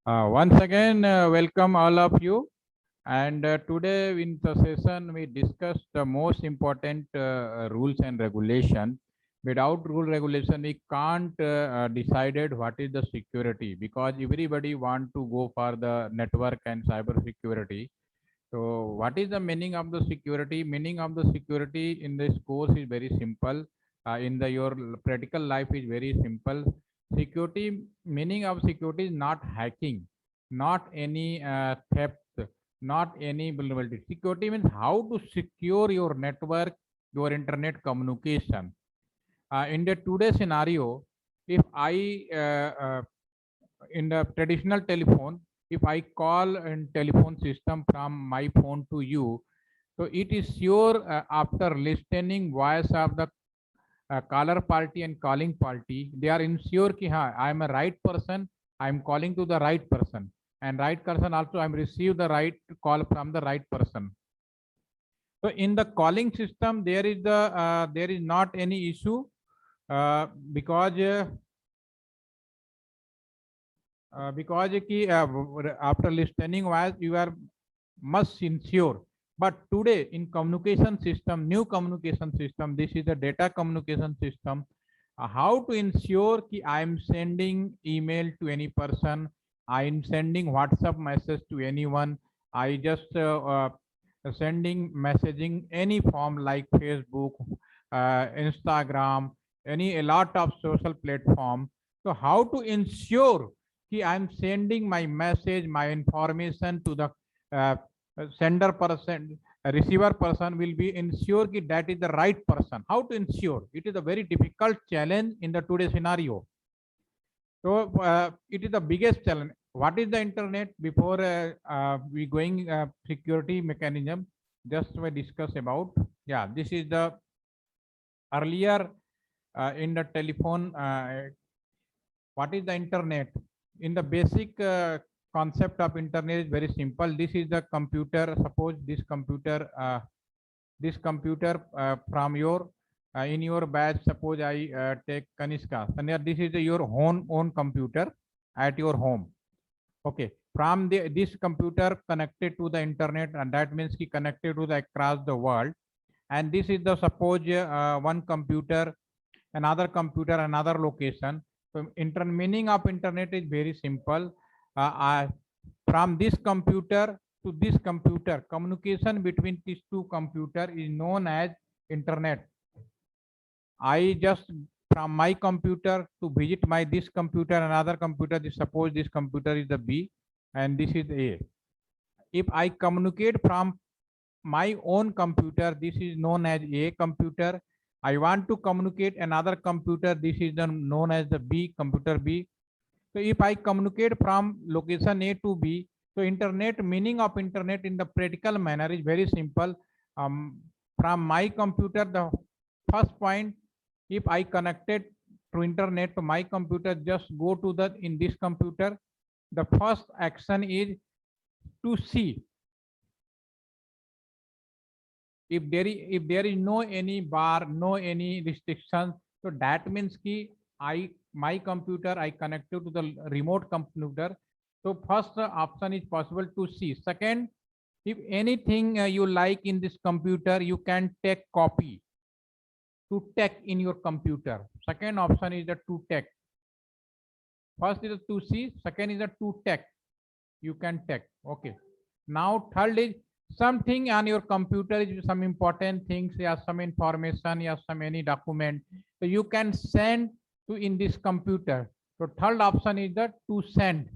Once again, welcome all of you. And today in the session, we discuss the most important rules and regulation. Without rule regulation, we can't decided what is the security, because everybody want to go for the network and cyber security. So what is the meaning of the security? Meaning of the security in this course is very simple. In the your practical life is very simple. Security, meaning of security is not hacking, not any theft, not any vulnerability. Security means how to secure your network, your internet communication. In the today scenario, if I in the traditional telephone, if I call in telephone system from my phone to you, so it is sure after listening voice of the caller party and calling party, they are ensure ki ha, I am a right person, I am calling to the right person, and right person also I am receive the right call from the right person. So in the calling system, there is not any issue, because after listening voice you are must ensure. But today in communication system, new communication system, this is the data communication system. How to ensure ki I am sending email to any person, I am sending WhatsApp message to anyone, I just sending messaging any form like Facebook, Instagram, any a lot of social platform. So how to ensure कि I am sending my message, my information to the uh, sender person, receiver person will be ensure कि that is the right person. How to ensure? It is a very difficult challenge in the today scenario. So it is the biggest challenge. What is the internet? Before we going security mechanism, just we discuss about. Yeah, this is the earlier in the telephone. What is the internet? In the basic concept of internet is very simple. This is the computer. Suppose this computer from your in your batch. Suppose I take Kanishka. Sanya, this is your own computer at your home. Okay. From this computer connected to the internet, and that means ki connected to the across the world. And this is the suppose one computer, another computer, another location. So meaning of internet is very simple. From this computer to this computer, communication between these two computer is known as internet. I just from my computer to visit my this computer, another computer. Suppose this computer is the B and this is A. If I communicate from my own computer, this is known as A computer. I want to communicate another computer, this is known as the B computer B. So if I communicate from location A to B, so internet, meaning of internet in the practical manner is very simple. From my computer, the first point, if I connected to internet to my computer, just go to the in this computer. The first action is to see if there is no any bar, no any restrictions. So that means ki I my computer I connected to the remote computer. So first option is possible to see. Second, if anything you like in this computer, you can take copy to take in your computer. Second option is the to take. First is the to see, second is the to take. You can take. Okay. Now third is something on your computer is some important things, yeah, some information, yeah, some any document. So you can send to in this computer. So third option is the to send.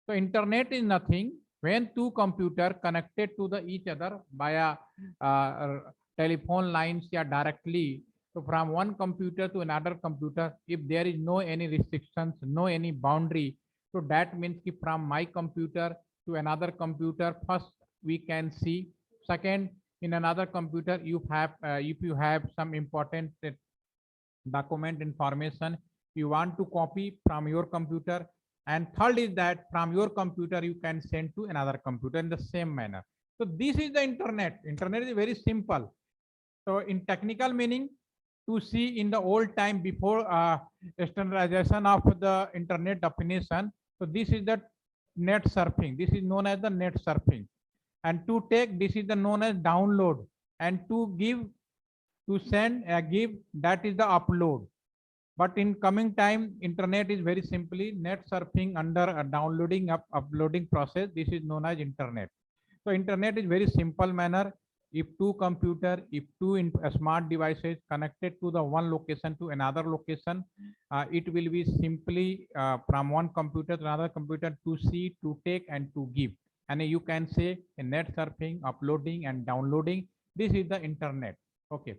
So internet is nothing when two computer connected to the each other via telephone lines, yeah, directly. So from one computer to another computer, if there is no any restrictions, no any boundary, so that means ki from my computer to another computer, first we can see. Second, in another computer, you have if you have some important document information you want to copy from your computer, and third is that from your computer you can send to another computer in the same manner. So this is the internet. Internet is very simple. So in technical meaning, to see in the old time before standardization of the internet definition, so this is the net surfing. This is known as the net surfing. And to take, this is the known as download. And to give, to send, give, that is the upload. But in coming time, internet is very simply net surfing under a downloading uploading process. This is known as internet. So internet is very simple manner. If two computer, if two smart devices connected to the one location to another location, it will be simply from one computer to another computer to see, to take, and to give. And you can say a net surfing, uploading, and downloading. This is the internet. Okay.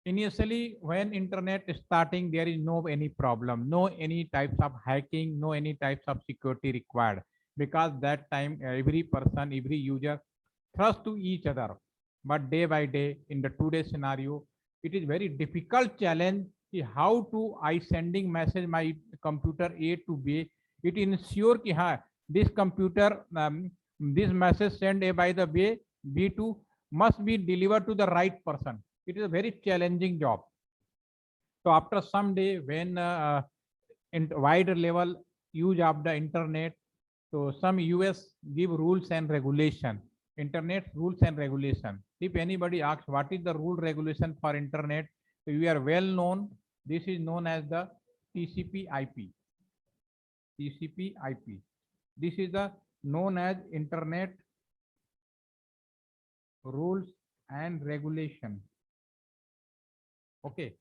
Initially, when internet is starting, there is no any problem, no any types of hacking, no any types of security required, because that time every person, every user trust to each other. But day by day, in the today's scenario, it is very difficult challenge how to I sending message my computer A to B. It ensure ki ha, this computer this message sent A by the B to must be delivered to the right person. It is a very challenging job. So after some day, when in wider level use of the internet, so some US give rules and regulation, internet rules and regulation. If anybody asks what is the rule regulation for internet, so you are well known. This is known as the TCP/IP. TCP/IP. This is the known as internet rules and regulation. Okay.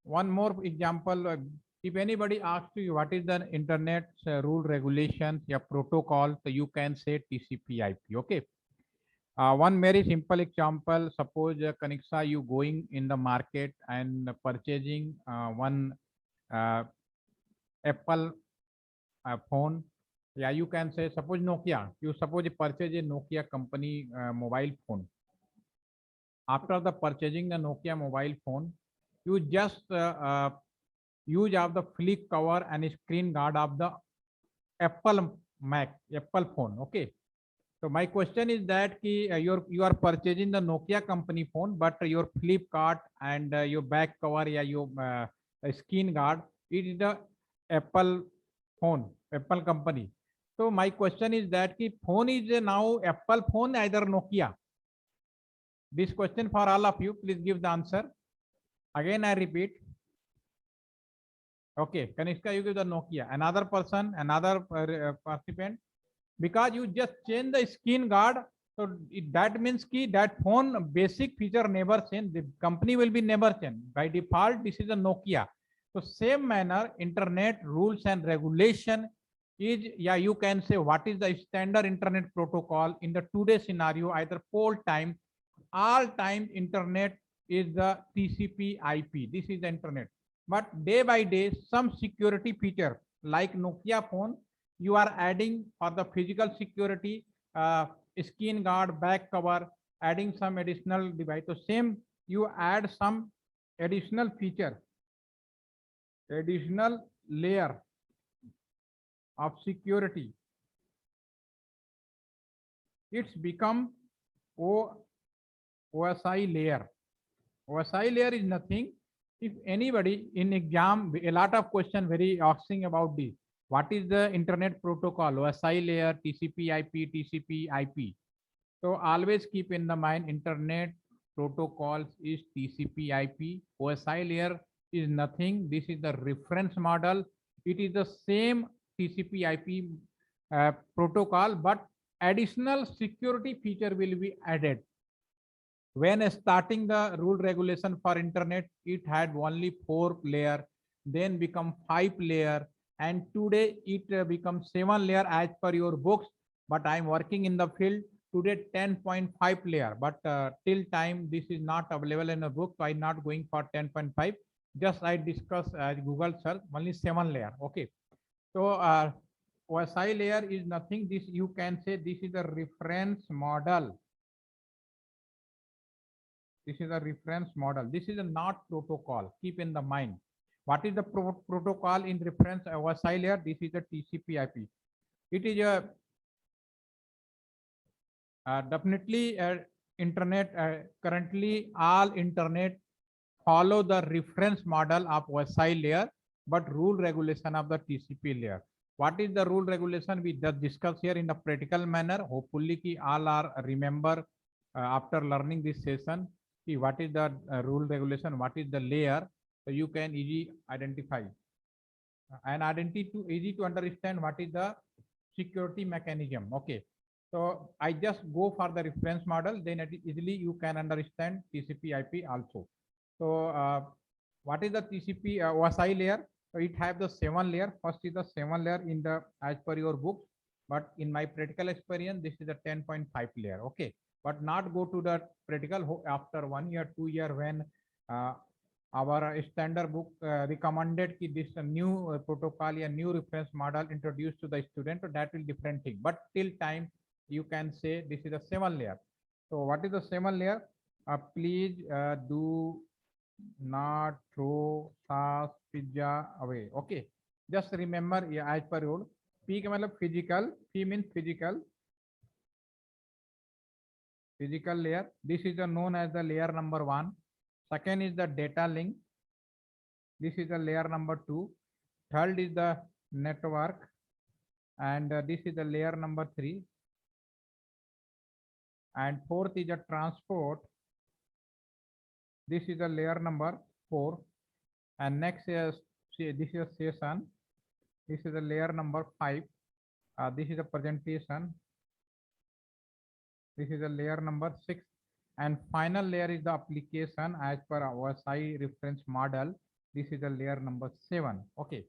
One more example. If anybody asks you what is the internet rule regulations, yeah, protocol, so you can say TCP/IP. Okay. One very simple example. Suppose Kaniksa, you going in the market and purchasing one Apple phone. Yeah, you can say suppose Nokia. You suppose you purchase a Nokia company mobile phone. After the purchasing the Nokia mobile phone, you just use of the flip cover and screen guard of the Apple Apple phone. Okay. So my question is that ki, you are purchasing the Nokia company phone, but your Flipkart and your back cover, yeah, your screen guard, it is the Apple phone, Apple company. So my question is that ki phone is now Apple phone, either Nokia. This question for all of you, please give the answer. Again, I repeat. Okay, Kanishka, you give the Nokia. Another person, another participant, because you just change the screen guard, so that means ki that phone basic feature never change. The company will be never change. By default, this is a Nokia. So same manner, internet rules and regulation is, yeah, you can say what is the standard internet protocol in the today's scenario, either poll time, all time internet is the TCP/IP. This is the internet. But day by day, some security feature like Nokia phone, you are adding for the physical security, screen guard, back cover, adding some additional device. So same, you add some additional feature, additional layer of security. It's become OSI layer. OSI layer is nothing. If anybody in exam, a lot of question very asking about this. What is the internet protocol? OSI layer, TCP/IP, TCP/IP. So always keep in the mind, internet protocols is TCP/IP. OSI layer is nothing. This is the reference model. It is the same TCP/IP protocol, but additional security feature will be added. When starting the rule regulation for internet, it had only 4 layer, then become 5 layer, and today it becomes 7 layer as per your books. But I'm working in the field today 10.5 layer. But till time this is not available in a book, so I'm not going for 10.5. Just I discuss Google search only 7 layer. Okay. So OSI layer is nothing. This you can say this is a reference model. This is a reference model. This is a not protocol. Keep in the mind. What is the protocol in reference OSI layer? This is a TCP/IP. It is a definitely internet. Currently, all internet follow the reference model of OSI layer, but rule regulation of the TCP layer. what is the rule regulation we just discussed here in the practical manner. Hopefully ki all are remember after learning this session ki what is the rule regulation, what is the layer, so you can easily identify and easy to understand what is the security mechanism. Okay, so I just go for the reference model, then easily you can understand TCP/IP also. So what is the TCP OSI layer? So it have the 7 layer. First is the 7 layer in the as per your book, but in my practical experience, this is the 10.5 layer. Okay, but not go to the practical after 1 year, 2 year when uh, our standard book recommended ki this new protocol a new reference model introduced to the student, so that will different thing. But till time you can say this is a 7 layer. So what is the 7 layer? Please do not throw sauce pizza away. Okay, just remember as per rule. P का मतलब physical, P means physical layer. This is the known as the layer number 1. Second is the data link. This is the layer number 2. Third is the network, and this is the layer number 3. And fourth is the transport. This is the layer number 4. And next is this is a session. This is the layer number 5. This is the presentation. This is the layer number 6. And final layer is the application as per our OSI reference model. This is the layer number 7. Okay,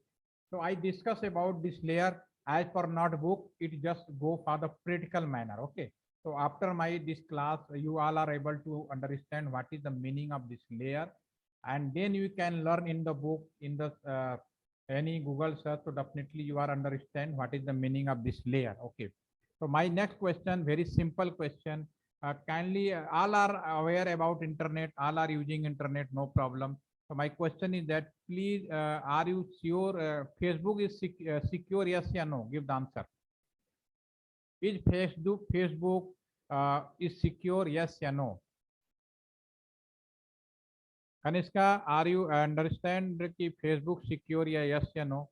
so I discuss about this layer as per notebook. It just go for the practical manner. Okay, so after my this class, you all are able to understand what is the meaning of this layer, and then you can learn in the book in the any Google search. So definitely you are understand what is the meaning of this layer. Okay, so my next question, very simple question. Kindly, all are aware about internet, all are using internet, no problem. So my question is that please, are you sure Facebook is secure? Yes or no? Give the answer. Is Facebook is secure? Yes or no? Kanishka, are you understand कि Facebook secure या yes या no?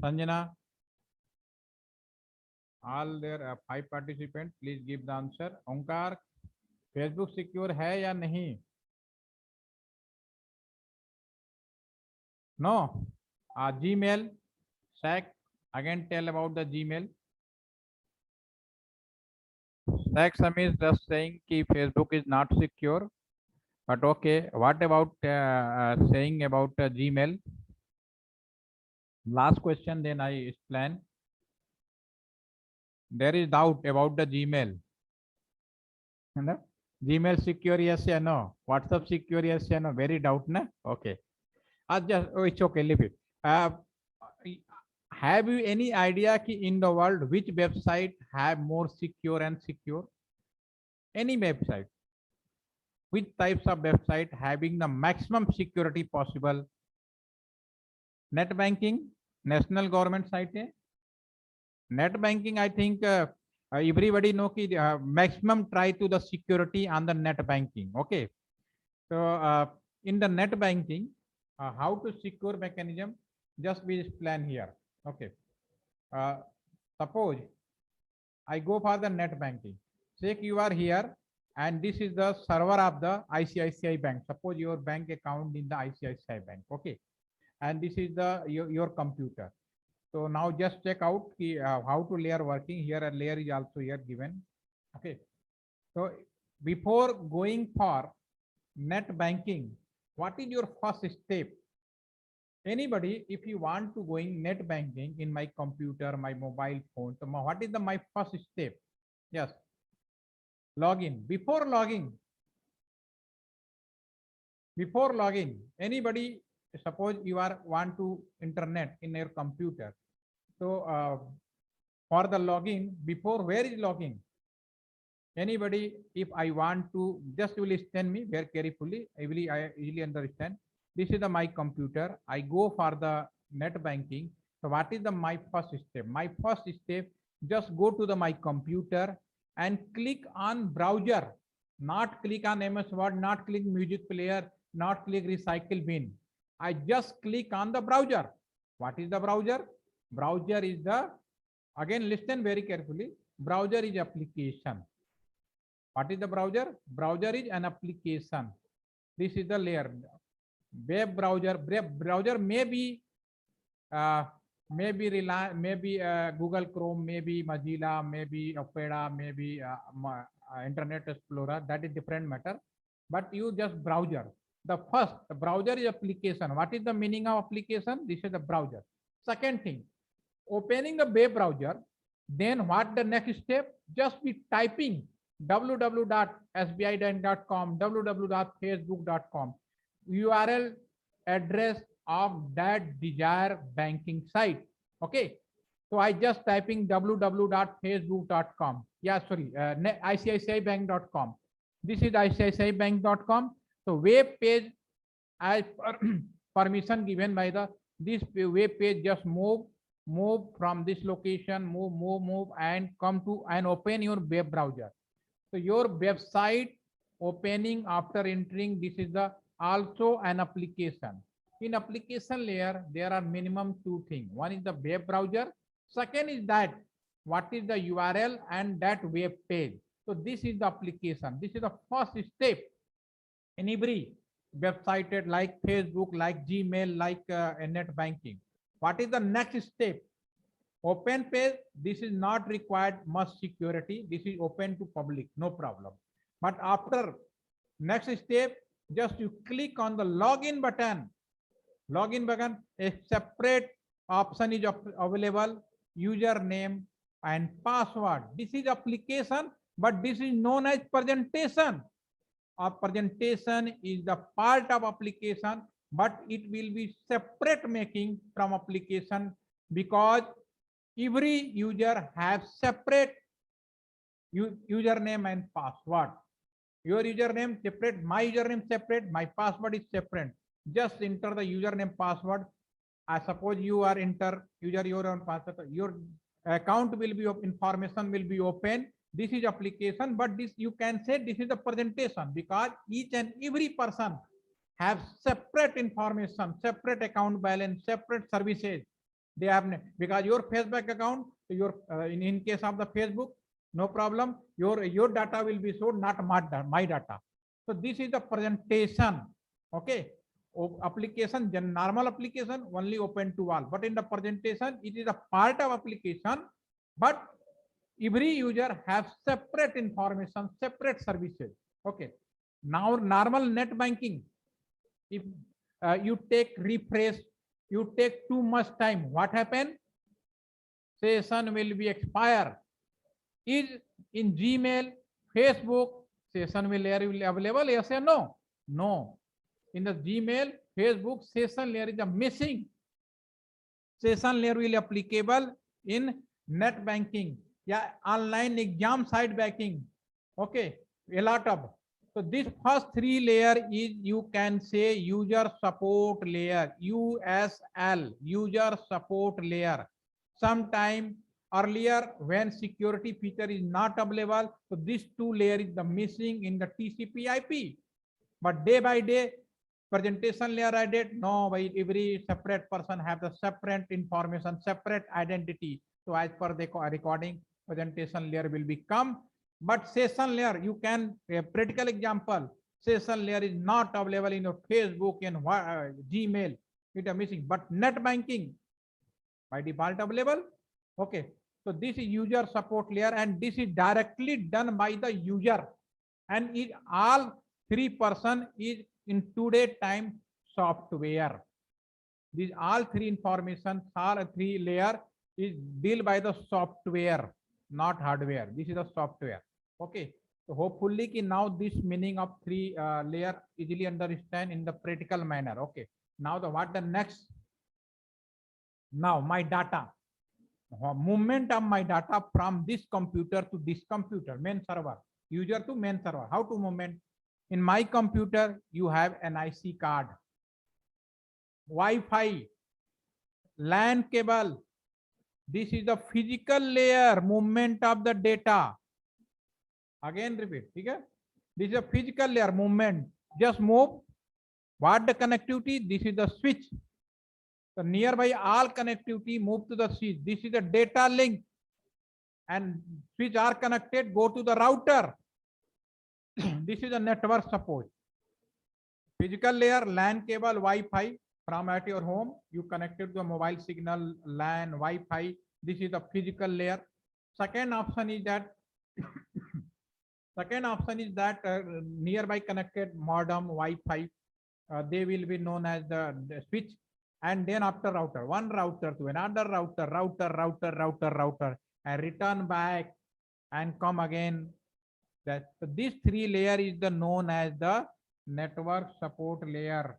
Sanjana, all there 5 participants, please give the answer. Onkar, Facebook secure है या नहीं? No. Gmail, Shaq, again tell about the Gmail. Shaq Sami is just saying कि Facebook is not secure. But okay, what about saying about Gmail? Last question, then I explain. There is doubt about the Gmail. Gmail secure yes or no? WhatsApp secure yes or no? Very doubt, na? Okay. Just it's okay. Leave it. Have you any idea ki in the world which website have more secure and secure? Any website. Which types of website having the maximum security possible? Net banking, national government site. Net banking, I think everybody know ki maximum try to the security on the net banking. Okay. So in the net banking, how to secure mechanism? Just we plan here. Okay. Suppose I go for the net banking. Say you are here, and this is the server of the ICICI Bank. Suppose your bank account in the ICICI Bank. Okay, and this is the your computer. So now just check out how to layer working here. A layer is also here given. Okay, so before going for net banking, what is your first step? Anybody, if you want to going net banking in my computer, my mobile phone, so what is the my first step? Yes, login. Before logging, anybody, suppose you are want to internet in your computer. So for the login, before where is login? Anybody, if I want to, just will listen me very carefully. I easily understand. This is the my computer. I go for the net banking. So what is the my first step? My first step, just go to the my computer and click on browser. Not click on MS Word, not click music player, not click recycle bin. I just click on the browser. What is the browser? Browser is the, again listen very carefully. Browser is application. What is the browser? Browser is an application. This is the layer. Web browser uh, maybe Google Chrome, maybe Mozilla, maybe Opera, maybe Internet Explorer. That is different matter. But you just browser. The browser is application. What is the meaning of application? This is the browser. Second thing, opening the web browser, then what the next step? Just be typing www.sbibank.com, www.facebook.com, URL address of that desired banking site. Okay. So I just typing www.facebook.com. Yeah, sorry, ICICIbank.com. This is ICICIbank.com. So web page as permission given by the this web page, just move from this location, move and come to and open your web browser. So your website opening after entering, this is the also an application. In application layer, there are minimum two things. One is the web browser. Second is that what is the URL and that web page. So this is the application. This is the first step in every website like Facebook, like Gmail, like net banking. What is the next step? Open page. This is not required much security. This is open to public, no problem. But after next step, just you click on the login button. Login button, a separate option is available, username and password. This is application, but this is known as presentation. A presentation is the part of application, but it will be separate making from application, because every user has separate username and password. Your username separate, my username separate, my password is separate. Just enter the username password. I suppose you are enter user your own password. Your account will be information will be open. This is application, but this you can say this is the presentation, because each and every person have separate information, separate account balance, separate services. They have, because your Facebook account, your in case of the Facebook, no problem. Your data will be stored, not my data. So this is the presentation. Okay. Application, normal application only open to all, but in the presentation it is a part of application, but every user has separate information, separate services. Okay. Now normal net banking, if you take refresh, you take too much time, what happen? Session will be expire. Is in Gmail, Facebook, session will available? Yes or no? No. In the Gmail, Facebook, session layer is a missing. Session layer will applicable in net banking, yeah, online exam site banking. Okay, a lot of. So this first three layer is, you can say, user support layer, USL, user support layer. Sometime earlier when security feature is not available, so this two layer is the missing in the TCP/IP. But day by day, presentation layer added. No, by every separate person have the separate information, separate identity. So as per the recording, presentation layer will become. But session layer, you can, a practical example, session layer is not available in your Facebook and Gmail. It is missing. But net banking by default available. Okay. So this is user support layer, and this is directly done by the user. And it all three person is in today time software. These all three information, all three layer is built by the software, not hardware. This is the software. Okay. So hopefully now this meaning of three layer easily understand in the practical manner. Okay. Now what the next? Now my data, movement of my data from this computer to this computer, main server, user to main server. How to movement? In my computer, you have an IC card, Wi-Fi, LAN cable. This is the physical layer, movement of the data. Again repeat. Okay? This is a physical layer, movement. Just move. What the connectivity? This is the switch. So nearby all connectivity move to the switch. This is a data link, and switch are connected, go to the router. This is a network support. Physical layer, LAN cable, Wi-Fi from at your home. You connected to a mobile signal, LAN, Wi-Fi. This is the physical layer. Second option is that nearby connected modem, Wi-Fi. They will be known as the switch. And then after router, one router to another router, and return back and come again. That so this three layer is the known as the network support layer.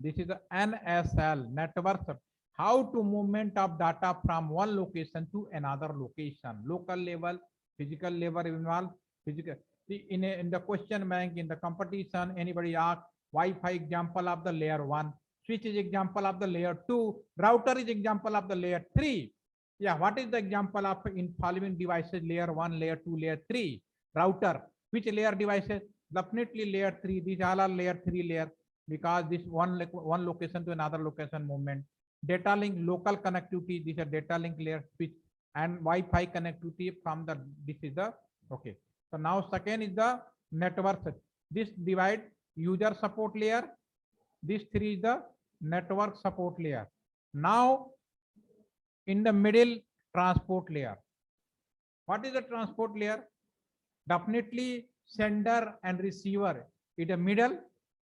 This is the NSL, network. How to movement of data from one location to another location. Local level, physical level involved. Physical. See, in the question bank, in the competition, anybody ask Wi-Fi example of the layer 1, switch is example of the layer 2, router is example of the layer 3. Yeah, what is the example of in following devices, layer 1, layer 2, layer 3? Router, which layer devices? Definitely layer 3. These all are layer 3 layer, because this one location to another location movement. Data link, local connectivity, this is a data link layer switch, and Wi-Fi connectivity from the, this is the, okay. So now second is the network. This divide user support layer. This three is the network support layer. Now in the middle, transport layer. What is the transport layer? Definitely sender and receiver. In the middle,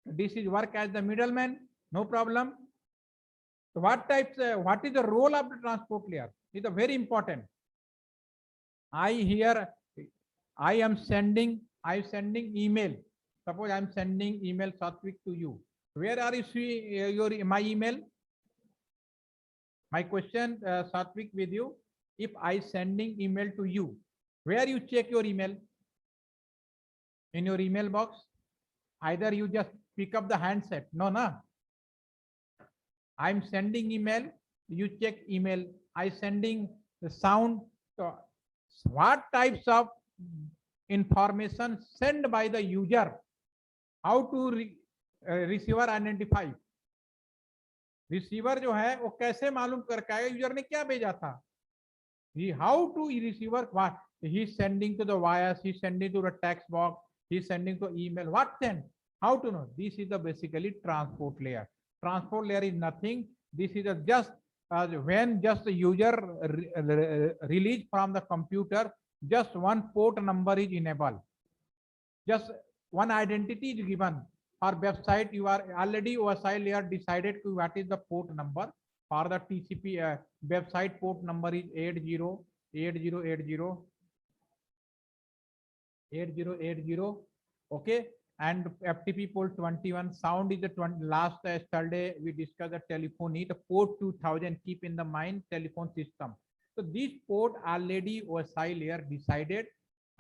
this is work as the middleman. No problem. So what types? What is the role of the transport layer? It's a very important. I am sending email. Suppose I am sending email, Satvik, to you. Where are you seeing my email? My question, Satvik, with you. If I sending email to you, where you check your email? In your email box? Either you just pick up the handset. No. I'm sending email. You check email. I sending the sound. So what types of information sent by the user? How to receiver identify? Receiver जो है वो कैसे मालूम करके आएगा user ने क्या भेजा था? How to receiver, what he is sending to the wires, he is sending to the text box, he is sending to email. What send? How to know? This is the basically transport layer. Transport layer is nothing. This is a just when just the user release from the computer, just one port number is enabled. Just one identity is given. For website, you are already OSI layer decided to what is the port number. For the TCP website, port number is 8080. Okay, and FTP port 21. Sound is the 20. Last yesterday we discussed the telephony. The port 2000. Keep in the mind telephone system. So this port already OSI layer decided.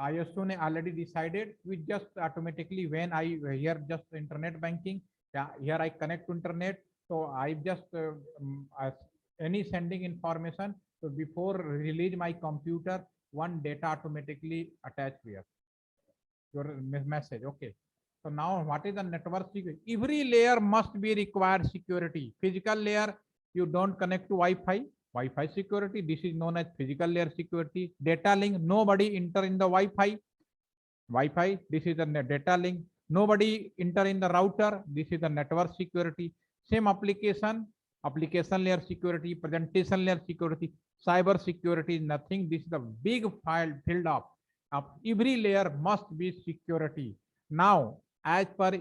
ISO ne already decided. We just automatically, when I here just internet banking, yeah, here I connect to internet. So I just any sending information. So before release my computer, one data automatically attached here. Your message. Okay. So now what is the network security? Every layer must be required security. Physical layer, you don't connect to Wi-Fi. Wi-Fi security, this is known as physical layer security. Data link, nobody enter in the Wi-Fi. Wi-Fi, this is the data link. Nobody enter in the router. This is the network security. Same application layer security, presentation layer security, cyber security is nothing. This is the big field of every layer must be security. Now, as per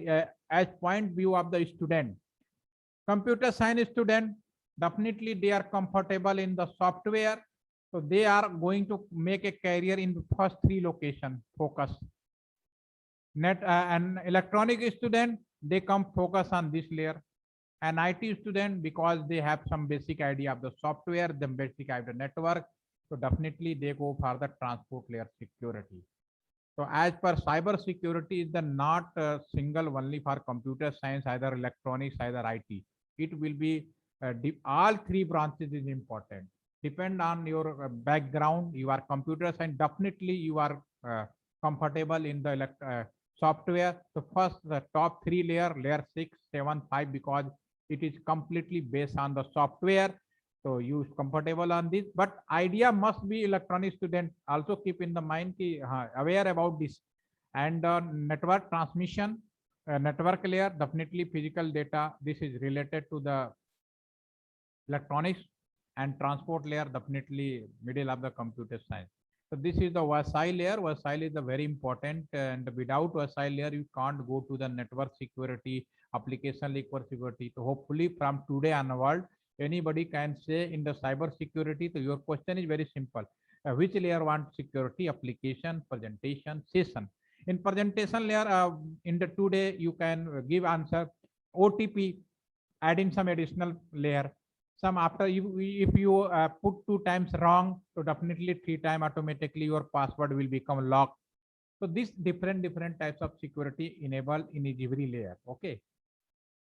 as point view of the student, computer science student, definitely they are comfortable in the software, so they are going to make a career in the first three location focus. An electronic student, they come focus on this layer. An IT student, because they have some basic idea of the software, the basic idea of the network, so definitely they go for the transport layer security. So as per cyber security is the not single only for computer science, either electronics, either IT. It will be all three branches is important. Depend on your background. You are computer science, definitely you are comfortable in the software. So first the top three layer 6, 7, 5, because It is completely based on the software. So you comfortable on this, but idea must be electronic student also keep in the mind ki, aware about this. And network transmission, network layer, definitely physical data. This is related to the electronics, and transport layer definitely middle of the computer science. So this is the VSI layer. VSI is the very important, and without VSI layer, you can't go to the network security, application network security. So hopefully from today onward, anybody can say in the cyber security. So your question is very simple. Which layer want security? Application, presentation, session. In presentation layer, in the today you can give answer OTP, add in some additional layer. Some after you, if you put 2 times wrong, so definitely 3 times automatically your password will become locked. So this different types of security enable in every layer. Okay,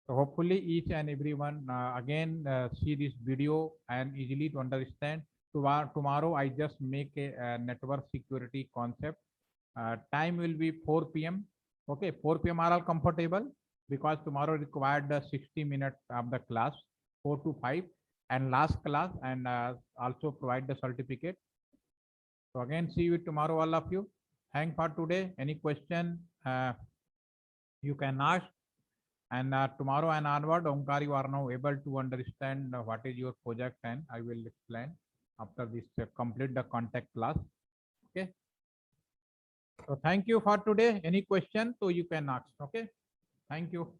so hopefully each and everyone again see this video and easily to understand. Tomorrow I just make a network security concept. Time will be 4 p.m. Okay, 4 p.m. are all comfortable, because tomorrow required the 60 minutes of the class, 4 to 5, and last class, and also provide the certificate. So again, see you tomorrow, all of you. Thank for today. Any question you can ask. And tomorrow and onward, Omkar, you are now able to understand what is your project, and I will explain after this complete the contact class. Okay. So thank you for today. Any question, so you can ask. Okay. Thank you.